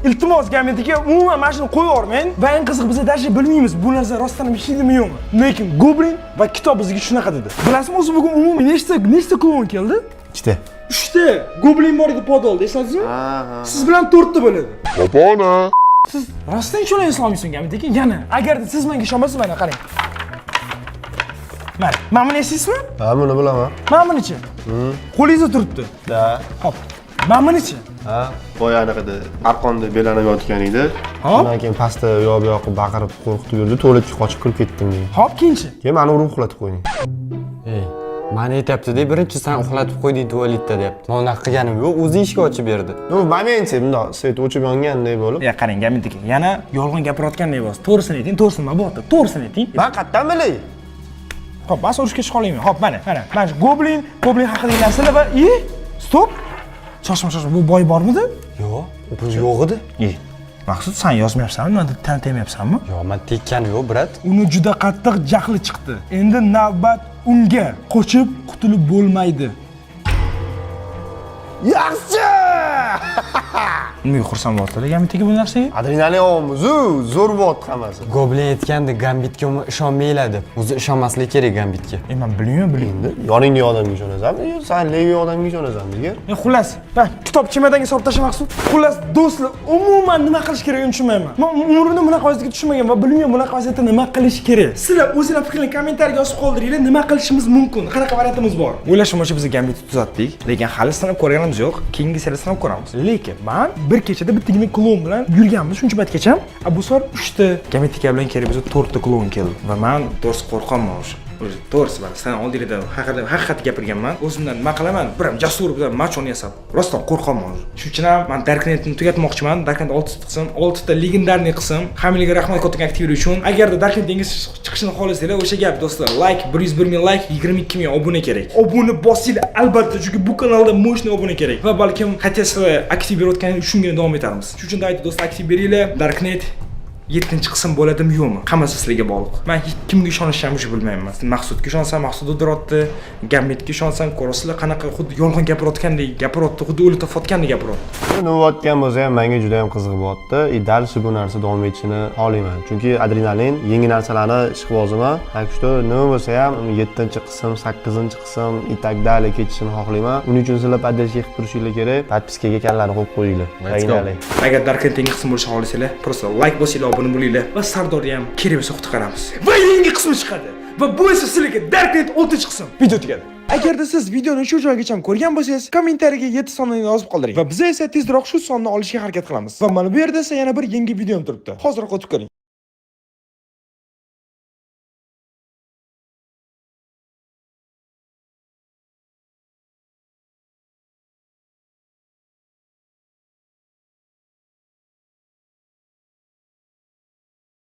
iltimos gametiga umuman mana shuni qo'yib yubormang. Va eng qiziq biz даже bilmaymiz bu narsa rostdan ishlaydimi yo'qmi. Lekin Goblin va kitob bizga shunaqa dedi. Bilasizmi, o'zi bugun umuman nechta klon keldi? 2ta. 3ta. Goblin bor edi podolda, eslasizmi? Siz bilan 4ta bo'ladi. Opona. Siz rostdan ishonay islomiysan gametiga. Yana agarda siz menga ishonmasangiz mana qarang. Mana buni esingizmi? Ha, buni bilaman. Mana bunichi? Qo'lingizda turibdi. Da. Hop. Mana bunichi? Ha, boyanaqada arqonda belanib yotgan edi. Shundan keyin pastda yo'q baqirib qo'rqitib yurdi, tualetga qochib kirib ketdim deydi. Hop, keyinchi? Keyin meni urib uxlatib qo'yding. Mani aytibdi-da, birinchi sen uxlatib qo'yding tualetda deyapti. Men unaqa qilganim yo'q, o'zi eshik ochib berdi. Momentchi, bundoq svet o'chib yonganday bo'lib. Qarang, gametiga. Yana yolg'on gapirayotganday bo'lsa, to'g'risini ayting, to'g'risini nima bo'ldi? To'g'risini ayting. Men qayerdan bilay? Hop, men urushga chiqa olmayman. Hop, mana. Mana shu Goblin haqidagi narsalar va stop. Shoshma, bu boy bormidi? Yo'q, bu yo'q edi. Maqsud, sen yozmayapsanmi? Meni tanitmayapsanmi? Yo'q, men tekkani yo'q, brat. Uni juda qattiq jahli chiqdi. Endi navbat unga. Qochib qutulib bo'lmaydi. Yaxshi! Nimaga xursand bo'ldinglar gametiga bu narsaga? Adrenalin ovomiz, zo'r bo'lyapti hammasi. Goblin aytgandi, Gambitga ishonmanglar deb. O'zi ishonmaslik kerak Gambitga. Men bilmayman. Yoningdagi odamga ishonasanmi yo sen levi odamga ishonasanmi degan? Xullas, man kitob chemadanga solib tashlab maqsud. Xullas, do'stlar, umuman nima qilish kerakligini tushunmayman. Men umrimda bunaqa vaziyatga tushmagan va bilmayman bunaqa vaziyatda nima qilish kerak. Sizlar o'zingizlar fikringizni kommentariyaga yozib qoldiringlar, nima qilishimiz mumkin, qanaqa variantimiz bor. O'ylashimcha biz Gambitni tuzatdik, lekin hali sinab ko'rganimiz yo'q. Keyingi seriyada sinab ko'ramiz. Lekin men bir kechada bittagina klon bilan yurganmiz shuncha paytgacha. Bu safar 3 ta Gambitga bilan kerak bizga 4 ta klon keldi. Va men to'g'risi qo'rqaman o'sha. To'g'risi bor, sen oldingda haqiqat gapirganman. O'zimdan nima qilaman? Biram jasur bilan machon yasab, rostdan qo'rqaman. Shuning uchun ham men Darknetni tugatmoqchiman. Darknet 6 ta qism, 6 ta legendarniy qism. Hammaga rahmat katta aktivlari uchun. Agarda Darknet dengiz chiqishini xohlasanglar, o'sha gap do'stlar, like 101 ming like, 22 ming obuna kerak. Obuna bosinglar albatta, chunki bu kanalda mo'shni obuna kerak. Va balkim qaytasizlar aktiv berayotganingiz shungina davom etamiz. Shuning uchun aytdim do'stlar, aktiv beringlar. Darknet 7-qism bo'ladimi yo'qmi? Hammasi sizlarga bog'liq. Men hech kimga ishonishimni bilmayman. Maqsudga ishonsam, Maqsud udirotdi, Gambitga ishonsam, ko'rasizlar qanaqa xuddi yolg'on gapirayotgandek gapirayotdi, xuddi o'lib topayotgandek gapirayotdi. Nuvotgan bo'lsa ham menga juda ham qiziq bo'lyapti. Dal shu narsa davom etishini xohlayman. Chunki adrenalin, yangi narsalarni ishqiboziman. Akshto nima bo'lsa ham 7-qism, 8-qism и так далее ketishini xohlayman. Uning uchun sizlar поддержка qilib turishinglar kerak. Podpiskaga kanalni qo'yib qo'yinglar. Agar Darknet yangi qism bo'lishini xohlasanglar, просто like bosinglar, obuna bo'linglar va Sardorni ham kerak bo'lsa qutqaramiz. Va yangi qismi chiqadi. Va bu esa sizlarga Darknet 6-qism. Video tugadi. Agarda siz videoni shu joygacha ko'rgan bo'lsangiz, kommentariyaga 7 sonni yozib qoldiring. Va biz esa tezroq shu sonni olishga harakat qilamiz. Va mana bu yerda esa yana bir yangi videom turibdi. Hozir o'tib ko'ring.